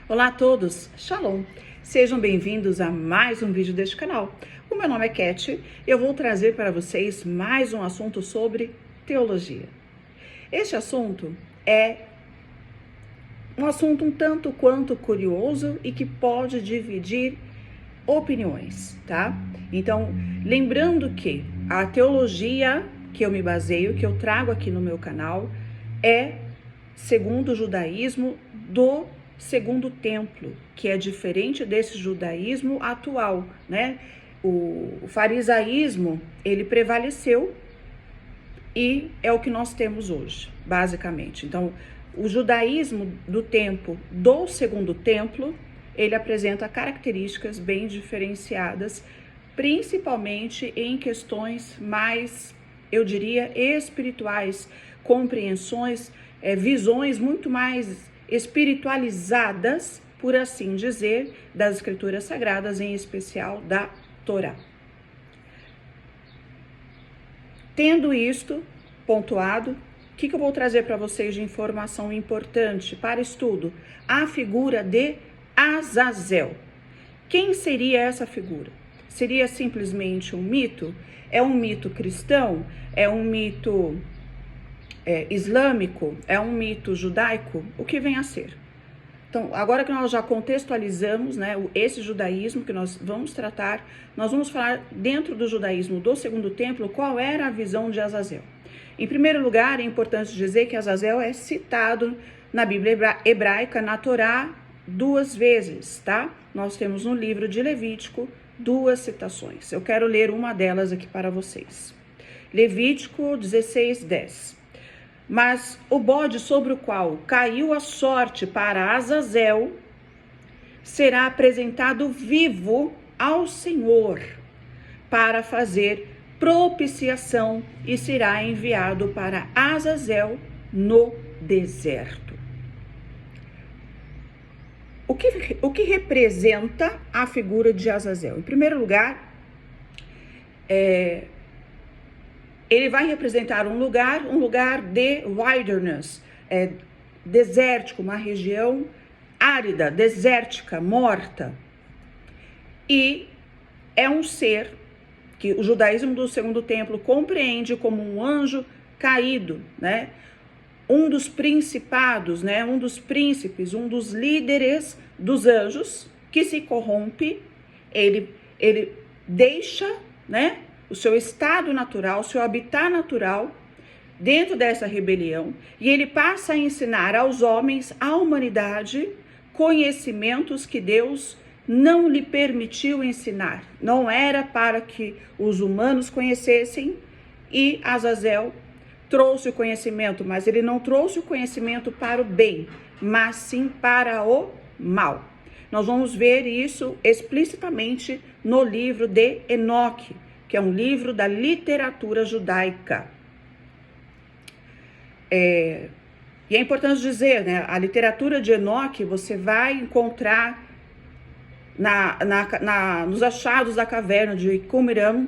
Olá a todos, Shalom! Sejam bem-vindos a mais um vídeo deste canal. O meu nome é Cat e eu vou trazer para vocês mais um assunto sobre teologia. Este assunto é um assunto um tanto quanto curioso e que pode dividir opiniões, tá? Então, lembrando que a teologia que eu me baseio, que eu trago aqui no meu canal, é segundo o judaísmo do Segundo Templo, que é diferente desse judaísmo atual, né? O farisaísmo, ele prevaleceu e é o que nós temos hoje, basicamente. Então, o judaísmo do tempo do Segundo Templo, ele apresenta características bem diferenciadas, principalmente em questões mais, eu diria, espirituais, compreensões, visões muito mais espiritualizadas, por assim dizer, das escrituras sagradas, em especial da Torá. Tendo isto pontuado, o que eu vou trazer para vocês de informação importante para estudo? A figura de Azazel. Quem seria essa figura? Seria simplesmente um mito? É um mito cristão? É um mito islâmico? É um mito judaico? O que vem a ser? Então, agora que nós já contextualizamos, né, esse judaísmo que nós vamos tratar, nós vamos falar dentro do judaísmo do Segundo Templo, qual era a visão de Azazel. Em primeiro lugar, é importante dizer que Azazel é citado na Bíblia hebraica, na Torá, 2 vezes, tá? Nós temos no livro de Levítico 2 citações. Eu quero ler uma delas aqui para vocês. Levítico 16:10. Mas o bode sobre o qual caiu a sorte para Azazel será apresentado vivo ao Senhor para fazer propiciação e será enviado para Azazel no deserto. O que representa a figura de Azazel? Em primeiro lugar, ele vai representar um lugar de wilderness, desértico, uma região árida, desértica, morta. E é um ser que o judaísmo do Segundo Templo compreende como um anjo caído, né? Um dos principados, né? Um dos príncipes, um dos líderes dos anjos que se corrompe, ele deixa, né, o seu estado natural, o seu habitat natural dentro dessa rebelião, e ele passa a ensinar aos homens, à humanidade, conhecimentos que Deus não lhe permitiu ensinar. Não era para que os humanos conhecessem, e Azazel trouxe o conhecimento, mas ele não trouxe o conhecimento para o bem, mas sim para o mal. Nós vamos ver isso explicitamente no livro de Enoque, que é um livro da literatura judaica. E é importante dizer, né, a literatura de Enoque você vai encontrar nos achados da caverna de Qumran,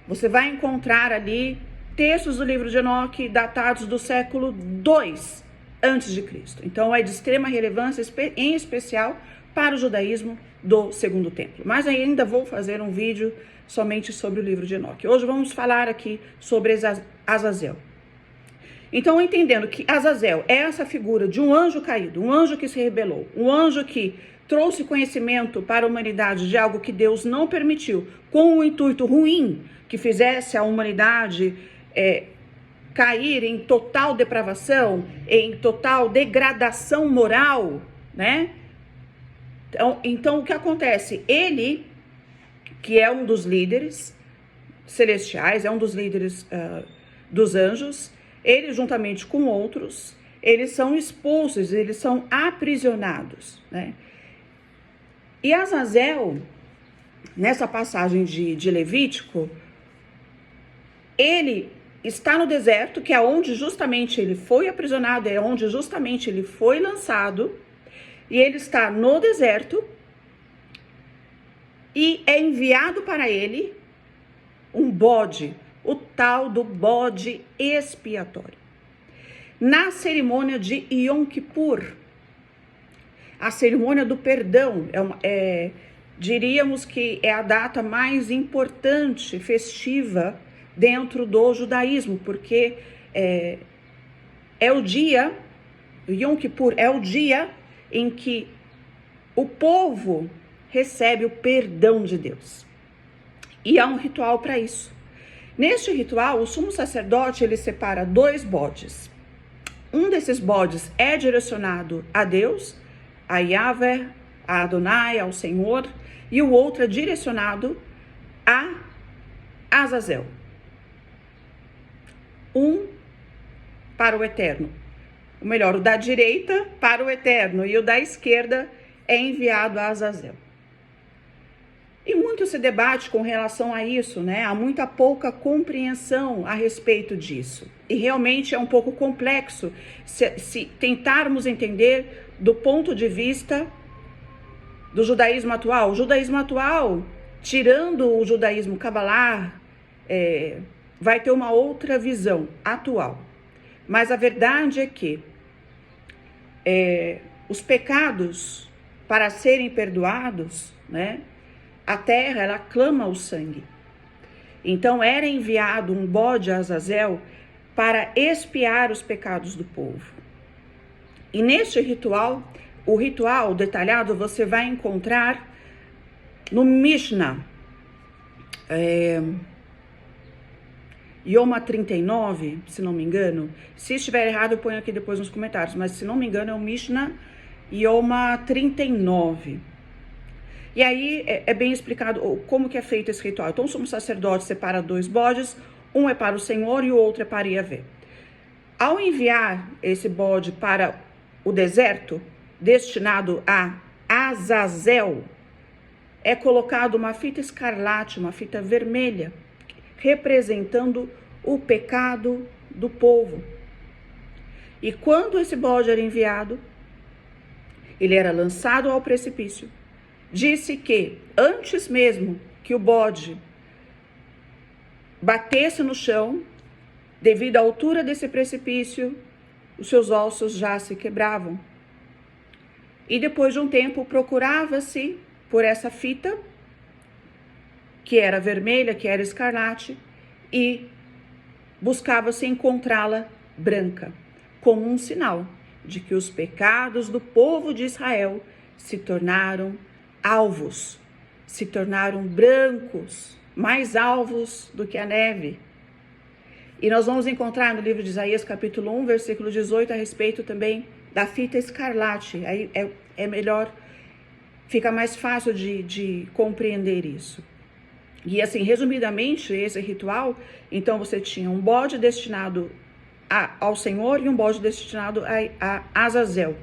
você vai encontrar ali textos do livro de Enoque datados do século II a.C. Então é de extrema relevância, em especial para o judaísmo do Segundo Templo. Mas ainda vou fazer um vídeo somente sobre o livro de Enoque. Hoje vamos falar aqui sobre Azazel. Então, entendendo que Azazel é essa figura de um anjo caído, um anjo que se rebelou, um anjo que trouxe conhecimento para a humanidade de algo que Deus não permitiu, com um intuito ruim, que fizesse a humanidade cair em total depravação, em total degradação moral, né? Então, o que acontece? Ele, que é um dos líderes celestiais, é um dos líderes dos anjos, ele juntamente com outros, eles são expulsos, eles são aprisionados, né? E Azazel, nessa passagem de Levítico, ele está no deserto, que é onde justamente ele foi aprisionado, é onde justamente ele foi lançado, e ele está no deserto, e é enviado para ele um bode, o tal do bode expiatório. Na cerimônia de Yom Kippur, a cerimônia do perdão. Diríamos que é a data mais importante, festiva, dentro do judaísmo, porque é o dia, Yom Kippur é o dia em que o povo recebe o perdão de Deus. E há um ritual para isso. Neste ritual, o sumo sacerdote, ele separa 2 bodes. Um desses bodes é direcionado a Deus, a Yahvé, a Adonai, ao Senhor, e o outro é direcionado a Azazel. Um para o eterno. Ou melhor, o da direita para o eterno e o da esquerda é enviado a Azazel. E muito se debate com relação a isso, né? Há muita pouca compreensão a respeito disso. E realmente é um pouco complexo se tentarmos entender do ponto de vista do judaísmo atual. O judaísmo atual, tirando o judaísmo cabalar, vai ter uma outra visão atual. Mas a verdade é que os pecados, para serem perdoados, né? A terra, ela clama o sangue. Então, era enviado um bode a Azazel para expiar os pecados do povo. E neste ritual, o ritual detalhado, você vai encontrar no Mishnah, Yoma 39, se não me engano. Se estiver errado, eu ponho aqui depois nos comentários. Mas, se não me engano, é o Mishnah Yoma 39. E aí é bem explicado como que é feito esse ritual. Então, o sumo sacerdote separa 2 bodes, um é para o Senhor e o outro é para Yahvé. Ao enviar esse bode para o deserto, destinado a Azazel, é colocado uma fita escarlate, uma fita vermelha, representando o pecado do povo. E quando esse bode era enviado, ele era lançado ao precipício. Disse que antes mesmo que o bode batesse no chão, devido à altura desse precipício, os seus ossos já se quebravam. E depois de um tempo, procurava-se por essa fita, que era vermelha, que era escarlate, e buscava-se encontrá-la branca, como um sinal de que os pecados do povo de Israel se tornaram alvos, se tornaram brancos, mais alvos do que a neve. E nós vamos encontrar no livro de Isaías, capítulo 1, versículo 18, a respeito também da fita escarlate. Aí é melhor, fica mais fácil de compreender isso. E assim, resumidamente, esse ritual, então você tinha um bode destinado ao Senhor e um bode destinado a Azazel.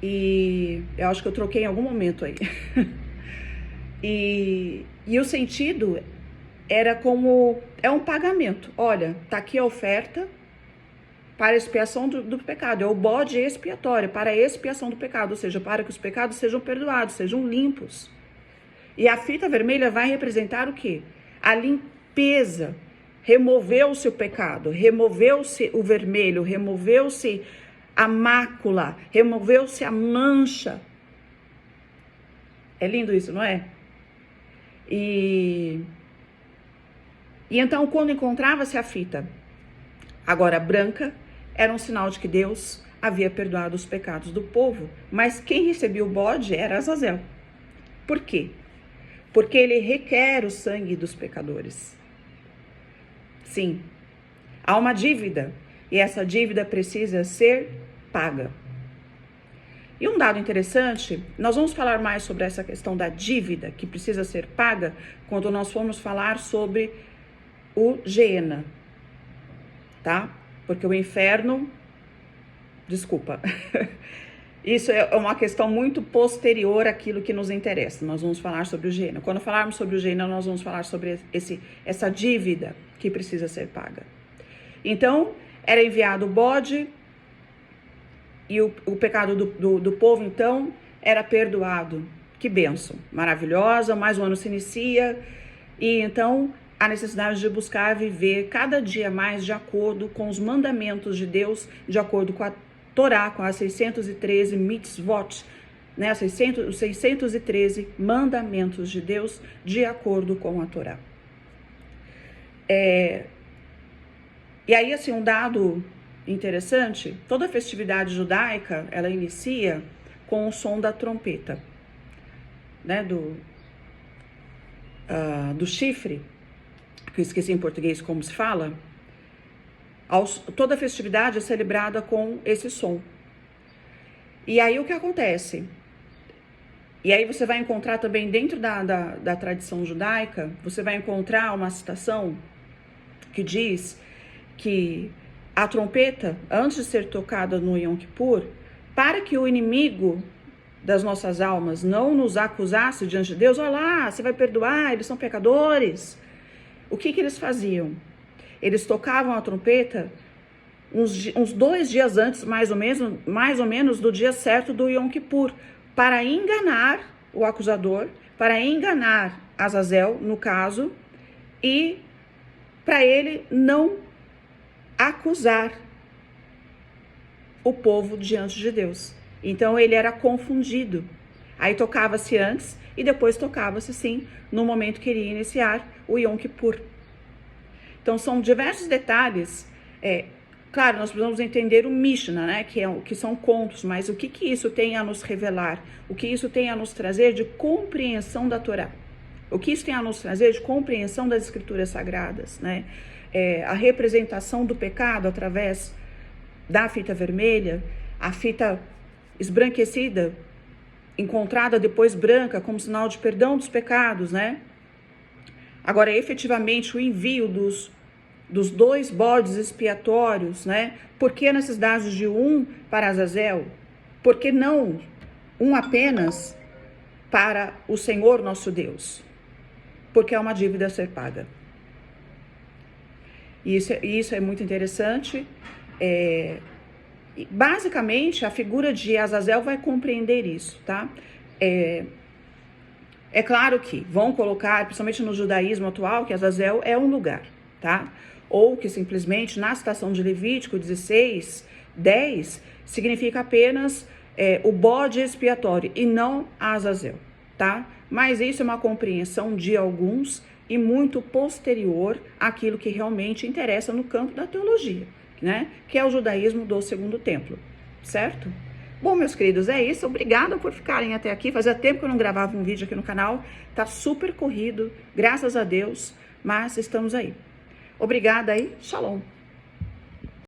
E eu acho que eu troquei em algum momento aí. e o sentido era como, é um pagamento. Olha, tá aqui a oferta para a expiação do pecado. É o bode expiatório, para a expiação do pecado, ou seja, para que os pecados sejam perdoados, sejam limpos. E a fita vermelha vai representar o quê? A limpeza. Removeu-se o pecado, removeu-se o vermelho, removeu-se a mácula, removeu-se a mancha. É lindo isso, não é? E então, quando encontrava-se a fita, agora branca, era um sinal de que Deus havia perdoado os pecados do povo. Mas quem recebia o bode era Azazel. Por quê? Porque ele requer o sangue dos pecadores. Sim, há uma dívida e essa dívida precisa ser paga. E um dado interessante, nós vamos falar mais sobre essa questão da dívida que precisa ser paga quando nós formos falar sobre o Geena, tá? Porque o inferno, desculpa, isso é uma questão muito posterior àquilo que nos interessa. Nós vamos falar sobre o Geena. Quando falarmos sobre o Geena, nós vamos falar sobre essa dívida que precisa ser paga. Então, era enviado o bode e o pecado do povo, então, era perdoado. Que bênção, maravilhosa, mais um ano se inicia. E então, a necessidade de buscar viver cada dia mais de acordo com os mandamentos de Deus, de acordo com a Torá, com as 613 mitzvot, né, os 613 mandamentos de Deus de acordo com a Torá. E aí, assim, um dado interessante, toda festividade judaica, ela inicia com o som da trompeta, né, do chifre, que eu esqueci em português como se fala. Toda festividade é celebrada com esse som. E aí o que acontece? E aí você vai encontrar também dentro da tradição judaica, você vai encontrar uma citação que diz que a trompeta, antes de ser tocada no Yom Kippur, para que o inimigo das nossas almas não nos acusasse diante de Deus, olha lá, você vai perdoar, eles são pecadores. O que eles faziam? Eles tocavam a trompeta uns 2 dias antes, mais ou menos do dia certo do Yom Kippur, para enganar o acusador, para enganar Azazel, no caso, e para ele não acusar o povo diante de Deus. Então ele era confundido. Aí tocava-se antes e depois tocava-se sim no momento que iria iniciar o Yom Kippur. Então são diversos detalhes. Claro, nós precisamos entender o Mishnah, né, que são contos, mas o que isso tem a nos revelar? O que isso tem a nos trazer de compreensão da Torá? O que isso tem a nos trazer de compreensão das escrituras sagradas, né? A representação do pecado através da fita vermelha, a fita esbranquecida, encontrada depois branca, como sinal de perdão dos pecados, né? Agora, efetivamente, o envio dos 2 bodes expiatórios, né? Por que a necessidade de um para Azazel? Por que não um apenas para o Senhor nosso Deus? Porque é uma dívida a ser paga. Isso é muito interessante. Basicamente, a figura de Azazel vai compreender isso, tá? É claro que vão colocar, principalmente no judaísmo atual, que Azazel é um lugar, tá? Ou que simplesmente na citação de Levítico 16:10 significa apenas o bode expiatório e não Azazel, tá? Mas isso é uma compreensão de alguns e muito posterior àquilo que realmente interessa no campo da teologia, né? Que é o judaísmo do Segundo Templo, certo? Bom, meus queridos, é isso. Obrigada por ficarem até aqui. Fazia tempo que eu não gravava um vídeo aqui no canal. Tá super corrido, graças a Deus, mas estamos aí. Obrigada aí. Shalom.